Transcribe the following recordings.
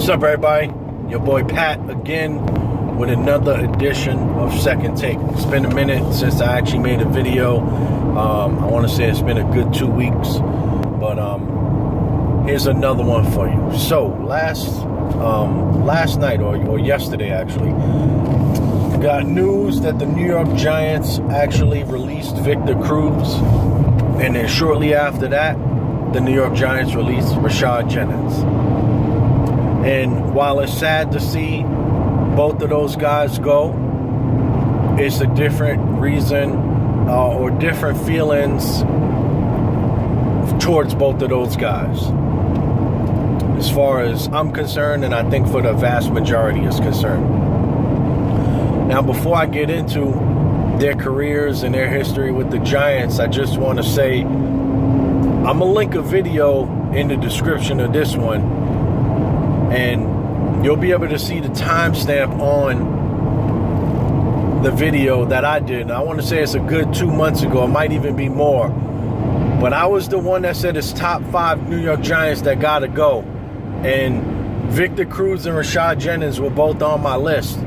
What's up, everybody? Your boy Pat again with another edition of Second Take. It's been a minute since I actually made a video. I want to say it's been a good 2 weeks, but here's another one for you. So last night or yesterday actually, got news that the New York Giants actually released Victor Cruz, and then shortly after that, the New York Giants released Rashad Jennings. And while it's sad to see both of those guys go, it's a different reason or different feelings towards both of those guys, as far as I'm concerned, and I think for the vast majority is concerned. Now, before I get into their careers and their history with the Giants, I just want to say I'm going to link a video in the description of this one, and you'll be able to see the timestamp on the video that I did. And I want to say it's a good 2 months ago. It might even be more. But I was the one that said it's top 5 New York Giants that got to go. And Victor Cruz and Rashad Jennings were both on my list.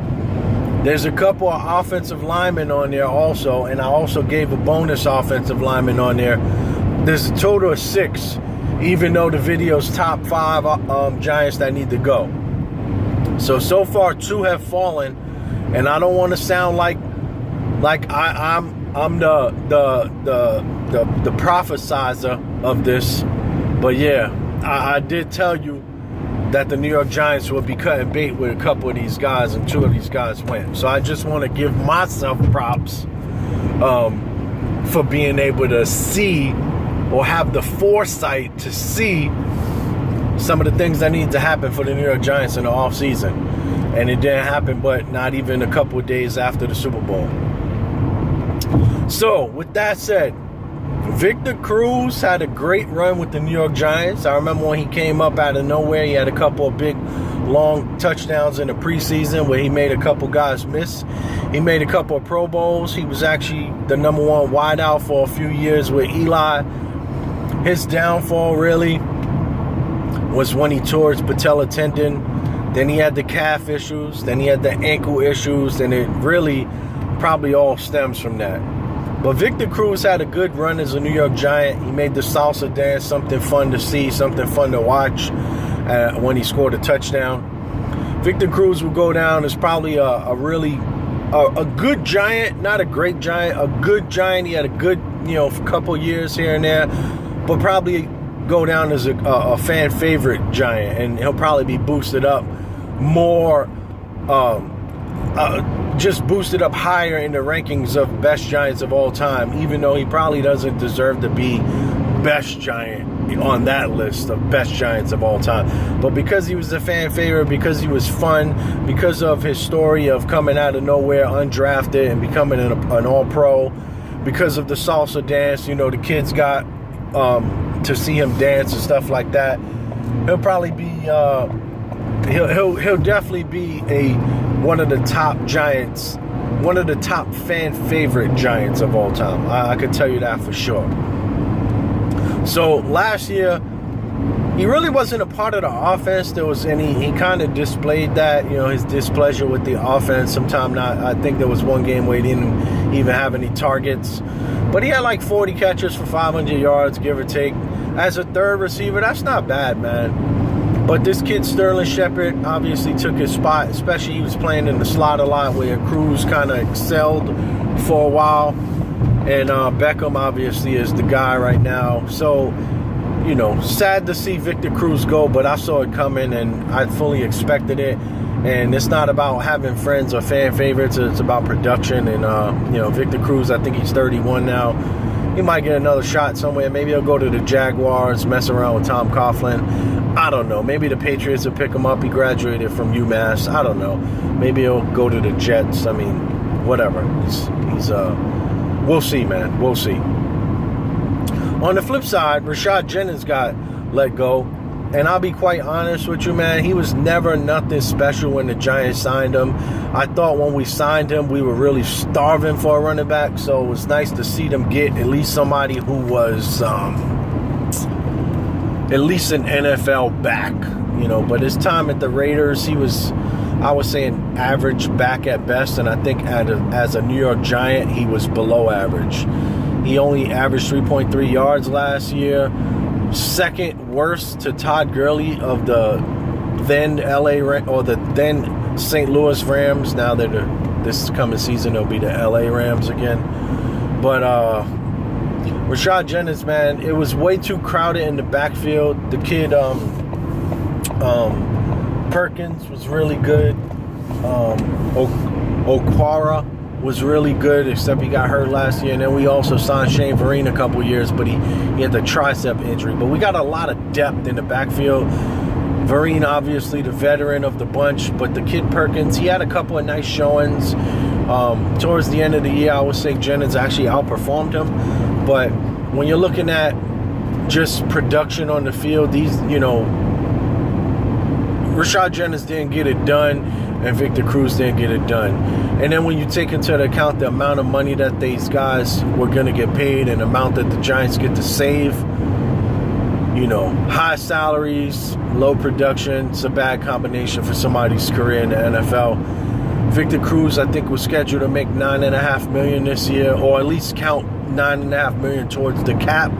There's a couple of offensive linemen on there also, and I also gave a bonus offensive lineman on there. There's a total of 6, even though the video's top 5 Giants that need to go. So far 2 have fallen, and I don't want to sound like I'm the prophesizer of this, but yeah, I did tell you that the New York Giants would be cutting bait with a couple of these guys, and 2 of these guys went. So I just want to give myself props for being able to see, or have the foresight to see, some of the things that need to happen for the New York Giants in the offseason. And it didn't happen, but not even a couple of days after the Super Bowl. So, with that said, Victor Cruz had a great run with the New York Giants. I remember when he came up out of nowhere, he had a couple of big, long touchdowns in the preseason where he made a couple guys miss. He made a couple of Pro Bowls. He was actually the number 1 wideout for a few years with Eli. His downfall really was when he tore his patella tendon. Then he had the calf issues. Then he had the ankle issues. And it really probably all stems from that. But Victor Cruz had a good run as a New York Giant. He made the salsa dance something fun to see, something fun to watch when he scored a touchdown. Victor Cruz will go down as probably a good Giant, not a great Giant, a good Giant. He had a good, couple years here and there, but probably go down as a fan favorite Giant, and he'll probably be boosted up more, just boosted up higher in the rankings of best Giants of all time, even though he probably doesn't deserve to be best Giant on that list of best Giants of all time. But because he was a fan favorite, because he was fun, because of his story of coming out of nowhere undrafted and becoming an all-pro, because of the salsa dance, the kids got to see him dance and stuff like that, he'll probably be he'll definitely be one of the top Giants, one of the top fan favorite Giants of all time. I could tell you that for sure. So last year, he really wasn't a part of the offense. He kind of displayed that, his displeasure with the offense. Sometime not. I think there was one game where he didn't even have any targets, but he had like 40 catches for 500 yards, give or take. As a third receiver, that's not bad, man. But this kid, Sterling Shepard, obviously took his spot, especially he was playing in the slot a lot where Cruz kind of excelled for a while. And Beckham, obviously, is the guy right now. So, sad to see Victor Cruz go, but I saw it coming and I fully expected it. And it's not about having friends or fan favorites. It's about production. And, Victor Cruz, I think he's 31 now. He might get another shot somewhere. Maybe he'll go to the Jaguars, mess around with Tom Coughlin. I don't know. Maybe the Patriots will pick him up. He graduated from UMass. I don't know. Maybe he'll go to the Jets. I mean, whatever. We'll see, man. We'll see. On the flip side, Rashad Jennings got let go. And I'll be quite honest with you, man. He was never nothing special when the Giants signed him. I thought when we signed him, we were really starving for a running back. So it was nice to see them get at least somebody who was at least an NFL back, you know. But his time at the Raiders, he was, I would say, an average back at best, and I think as a New York Giant, he was below average. He only averaged 3.3 yards last year, second worst to Todd Gurley of the then the then St. Louis Rams. Now this coming season, it'll be the LA Rams again. But Rashad Jennings, man, it was way too crowded in the backfield. The kid Perkins was really good. Okwara was really good, except he got hurt last year. And then we also signed Shane Vereen a couple years, but he had the tricep injury. But we got a lot of depth in the backfield. Vereen, obviously, the veteran of the bunch, but the kid Perkins, he had a couple of nice showings. Towards the end of the year, I would say Jennings actually outperformed him. But when you're looking at just production on the field, Rashad Jennings didn't get it done, and Victor Cruz didn't get it done. And then when you take into account the amount of money that these guys were going to get paid and the amount that the Giants get to save, high salaries, low production, it's a bad combination for somebody's career in the NFL. Victor Cruz, I think, was scheduled to make $9.5 million this year, or at least count $9.5 million towards the cap.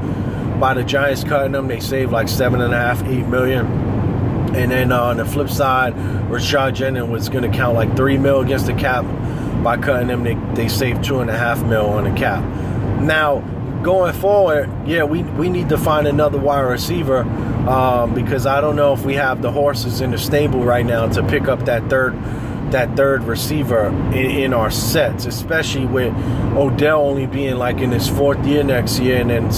By the Giants cutting them, they saved like $7.5, $8 million. And then on the flip side, Rashad Jennings was going to count like $3 million against the cap. By cutting them, they saved $2.5 million on the cap. Now, going forward, yeah, we need to find another wide receiver because I don't know if we have the horses in the stable right now to pick up that third receiver in our sets, especially with Odell only being like in his fourth year next year, and then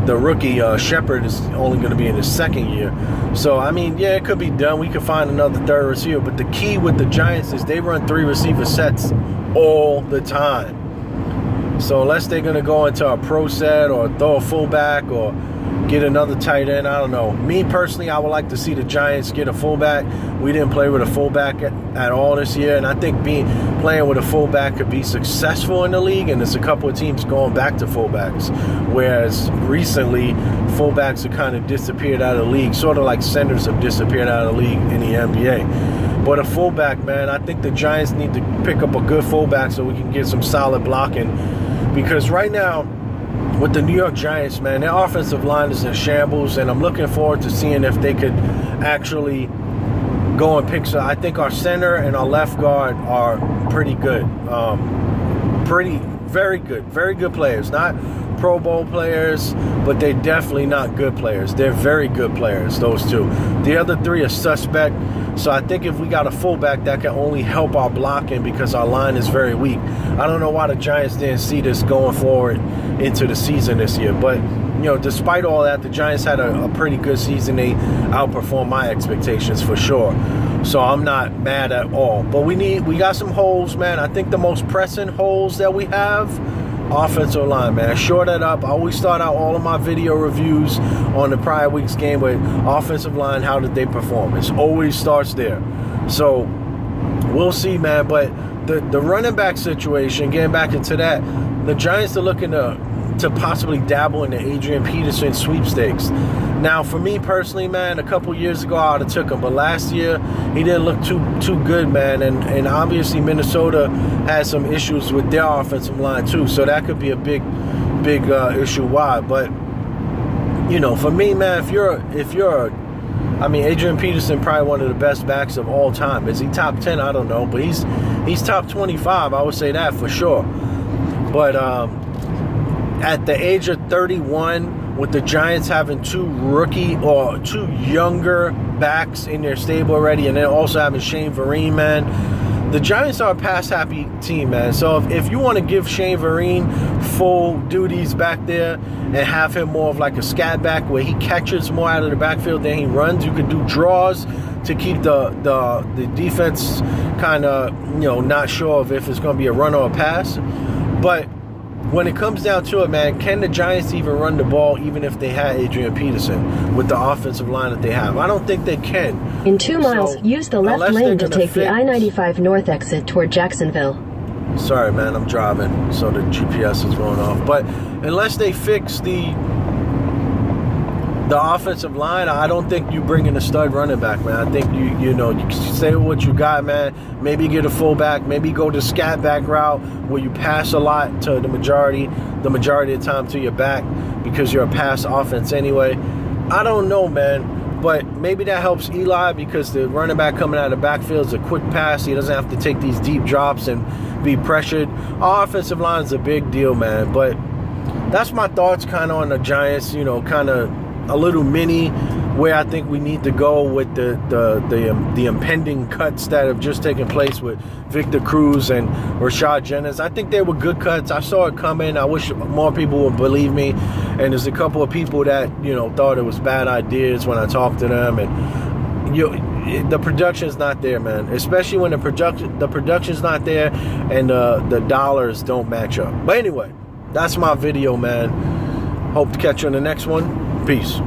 the rookie Shepard is only going to be in his second year. So, I mean, yeah, it could be done. We could find another third receiver. But the key with the Giants is they run 3 receiver sets all the time. So unless they're going to go into a pro set or throw a fullback or get another tight end, I don't know. Me personally, I would like to see the Giants get a fullback. We didn't play with a fullback at all this year, and I think playing with a fullback could be successful in the league, and there's a couple of teams going back to fullbacks, whereas recently fullbacks have kind of disappeared out of the league, sort of like centers have disappeared out of the league in the NBA. But a fullback, man, I think the Giants need to pick up a good fullback so we can get some solid blocking, because right now, with the New York Giants, man, their offensive line is in shambles, and I'm looking forward to seeing if they could actually go and pick some. I think our center and our left guard are pretty good. Very good players. Not Pro Bowl players, but they're definitely not good players. They're very good players, those two. The other 3 are suspect. So I think if we got a fullback, that can only help our blocking because our line is very weak. I don't know why the Giants didn't see this going forward into the season this year. But, despite all that, the Giants had a pretty good season. They outperformed my expectations for sure. So I'm not mad at all. But we got some holes, man. I think the most pressing holes that we have, offensive line, man. Shore that up. I always start out all of my video reviews on the prior week's game with offensive line. How did they perform? It always starts there. So we'll see, man. But the running back situation, getting back into that, the Giants are looking to possibly dabble in the Adrian Peterson sweepstakes. Now, for me personally, man, a couple years ago I would have took him, but last year he didn't look too good, man. And obviously Minnesota has some issues with their offensive line too, so that could be a big issue. Why? But for me, man, Adrian Peterson probably one of the best backs of all time. Is he top 10? I don't know, but he's top 25. I would say that for sure. But at the age of 31, with the Giants having 2 younger backs in their stable already, and then also having Shane Vereen, man, the Giants are a pass-happy team, man. So if you want to give Shane Vereen full duties back there and have him more of like a scat back where he catches more out of the backfield than he runs, you could do draws to keep the defense kind of, not sure of if it's going to be a run or a pass. But when it comes down to it, man, can the Giants even run the ball even if they had Adrian Peterson with the offensive line that they have? I don't think they can. In 2 miles, use the left lane to take the I-95 north exit toward Jacksonville. Sorry, man, I'm driving, so the GPS is going off. But unless they fix the The offensive line, I don't think you bring in a stud running back, man. I think you say what you got, man. Maybe get a fullback, maybe go the scat back route where you pass a lot to the majority of the time to your back because you're a pass offense anyway. I don't know, man, but maybe that helps Eli because the running back coming out of the backfield is a quick pass. He doesn't have to take these deep drops and be pressured. Our offensive line is a big deal, man, but that's my thoughts kind of on the Giants, kind of a little mini where I think we need to go with the impending cuts that have just taken place with Victor Cruz and Rashad Jennings. I think they were good cuts. I saw it coming. I wish more people would believe me. And there's a couple of people that, thought it was bad ideas when I talked to them. And the production's not there, man. Especially when the production's not there and the dollars don't match up. But anyway, that's my video, man. Hope to catch you on the next one. Peace.